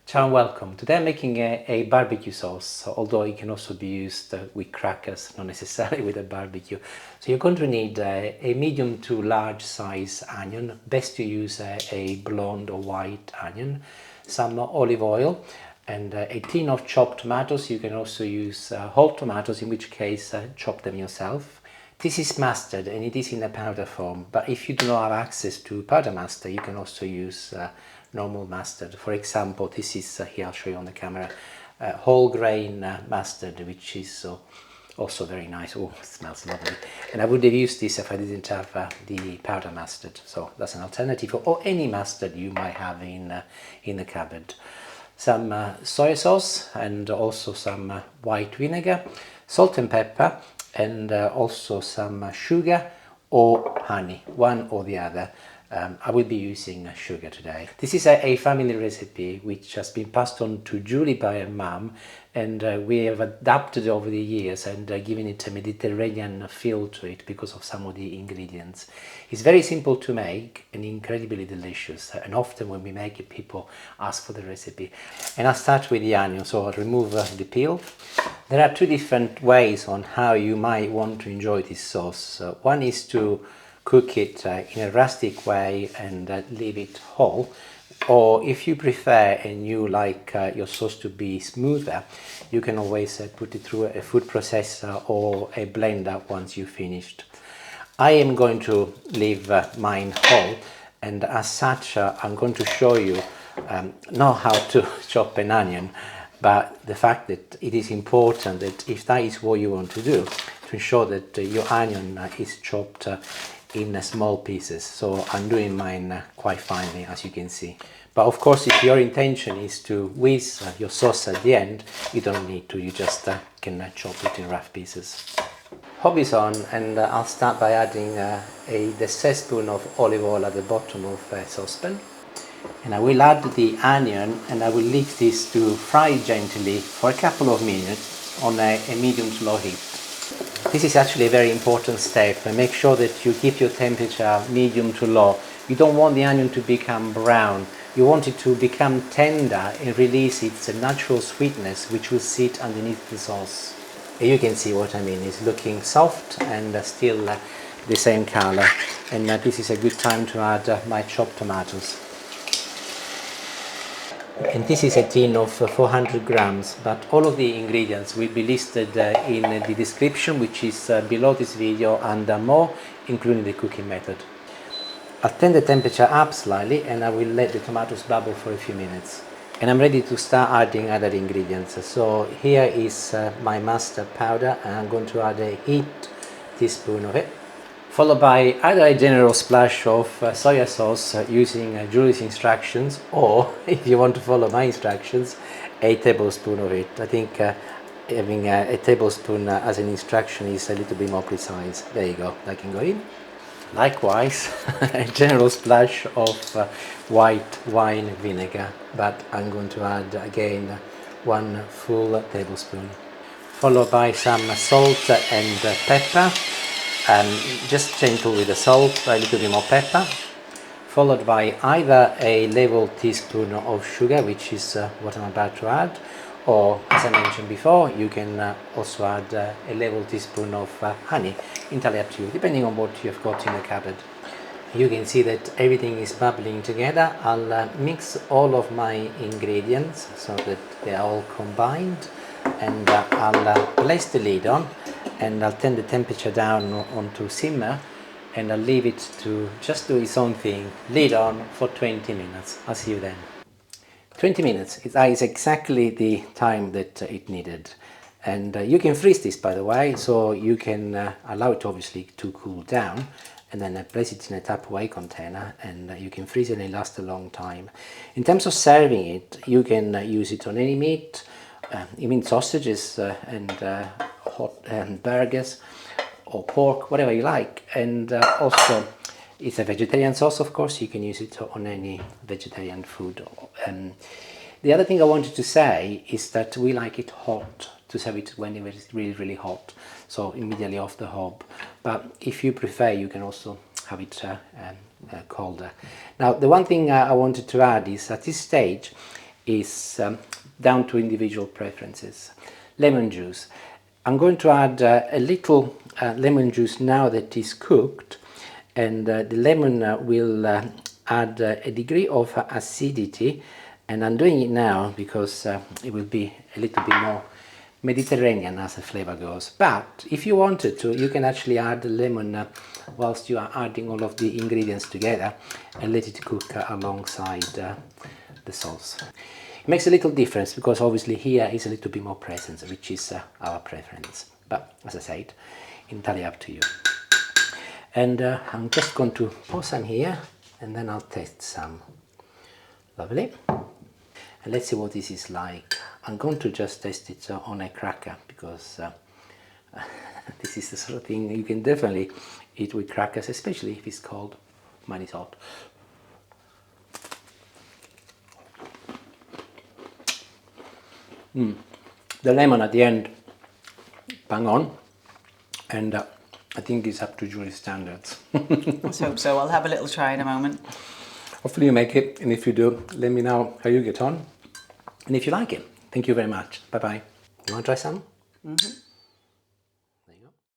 Ciao and welcome. Today I'm making a barbecue sauce, although it can also be used with crackers, not necessarily with a barbecue. So you're going to need a medium to large size onion. Best to use a blonde or white onion, some olive oil, and a tin of chopped tomatoes. You can also use whole tomatoes, in which case chop them yourself. This is mustard and it is in a powder form, but if you do not have access to powder mustard, you can also use normal mustard. For example, this is here, I'll show you on the camera, whole grain mustard, which is also very nice. Oh, it smells lovely. And I would have used this if I didn't have the powder mustard. So that's an alternative, or any mustard you might have in the cupboard. Some soy sauce and also some white vinegar, salt and pepper, and also some sugar or honey, one or the other. I will be using sugar today. This is a family recipe which has been passed on to Julie by her mum, and we have adapted over the years and given it a Mediterranean feel to it because of some of the ingredients. It's very simple to make and incredibly delicious, and often when we make it people ask for the recipe. And I'll start with the onion, so I'll remove the peel. There are two different ways on how you might want to enjoy this sauce. One is to cook it in a rustic way and leave it whole, or if you prefer and you like your sauce to be smoother, you can always put it through a food processor or a blender once you've finished. I am going to leave mine whole, and as such I'm going to show you not how to chop an onion, but the fact that it is important that if that is what you want to do, to ensure that your onion is chopped in small pieces. So I'm doing mine quite finely, as you can see. But of course, if your intention is to whiz your sauce at the end, you don't need to, you just can chop it in rough pieces. Hob is on, and I'll start by adding the tablespoon of olive oil at the bottom of a saucepan. And I will add the onion, and I will leave this to fry gently for a couple of minutes on a medium to low heat. This is actually a very important step, and make sure that you keep your temperature medium to low. You don't want the onion to become brown. You want it to become tender and release its natural sweetness, which will sit underneath the sauce. You can see what I mean. It's looking soft and still the same color. And this is a good time to add my chopped tomatoes. And this is a tin of 400 grams, but all of the ingredients will be listed in the description, which is below this video, and more, including the cooking method. I'll turn the temperature up slightly and I will let the tomatoes bubble for a few minutes. And I'm ready to start adding other ingredients. So here is my mustard powder, and I'm going to add a heaped teaspoon of it, followed by either a generous splash of soy sauce using Julie's instructions, or if you want to follow my instructions, a tablespoon of it. I think having a tablespoon as an instruction is a little bit more precise. There you go, that can go in. Likewise, a generous splash of white wine vinegar, but I'm going to add again 1 full tablespoon, followed by some salt and pepper. Just gentle with the salt, a little bit more pepper, followed by either a level teaspoon of sugar, which is what I'm about to add, or as I mentioned before, you can also add a level teaspoon of honey, entirely up to you, depending on what you've got in the cupboard. You can see that everything is bubbling together. I'll mix all of my ingredients so that they are all combined, and I'll place the lid on, and I'll turn the temperature down onto simmer, and I'll leave it to just do its own thing. Lid on for 20 minutes. I'll see you then. 20 minutes is exactly the time that it needed. And you can freeze this, by the way, so you can allow it obviously to cool down, and then place it in a Tupperware container, and you can freeze it and it lasts a long time. In terms of serving it, you can use it on any meat, even sausages and hot burgers or pork, whatever you like. And also it's a vegetarian sauce, of course. You can use it on any vegetarian food. The other thing I wanted to say is that we like it hot, to serve it when it is really, really hot, so immediately off the hob. But if you prefer, you can also have it colder. Now, the one thing I wanted to add is at this stage, is down to individual preferences. Lemon juice. I'm going to add a little lemon juice now that is cooked, and the lemon will add a degree of acidity, and I'm doing it now because it will be a little bit more Mediterranean as the flavor goes. But if you wanted to, you can actually add the lemon whilst you are adding all of the ingredients together and let it cook alongside the sauce. It makes a little difference because obviously here is a little bit more presence, which is our preference. But as I said, entirely up to you. And I'm just going to pour some here and then I'll taste some. Lovely. And let's see what this is like. I'm going to just taste it on a cracker because this is the sort of thing you can definitely eat with crackers, especially if it's cold. Mine is hot. The lemon at the end, bang on, and I think it's up to Julie's standards. Let's hope so. I'll have a little try in a moment. Hopefully you make it, and if you do, let me know how you get on. And if you like it, thank you very much. Bye-bye. You want to try some? Mm-hmm.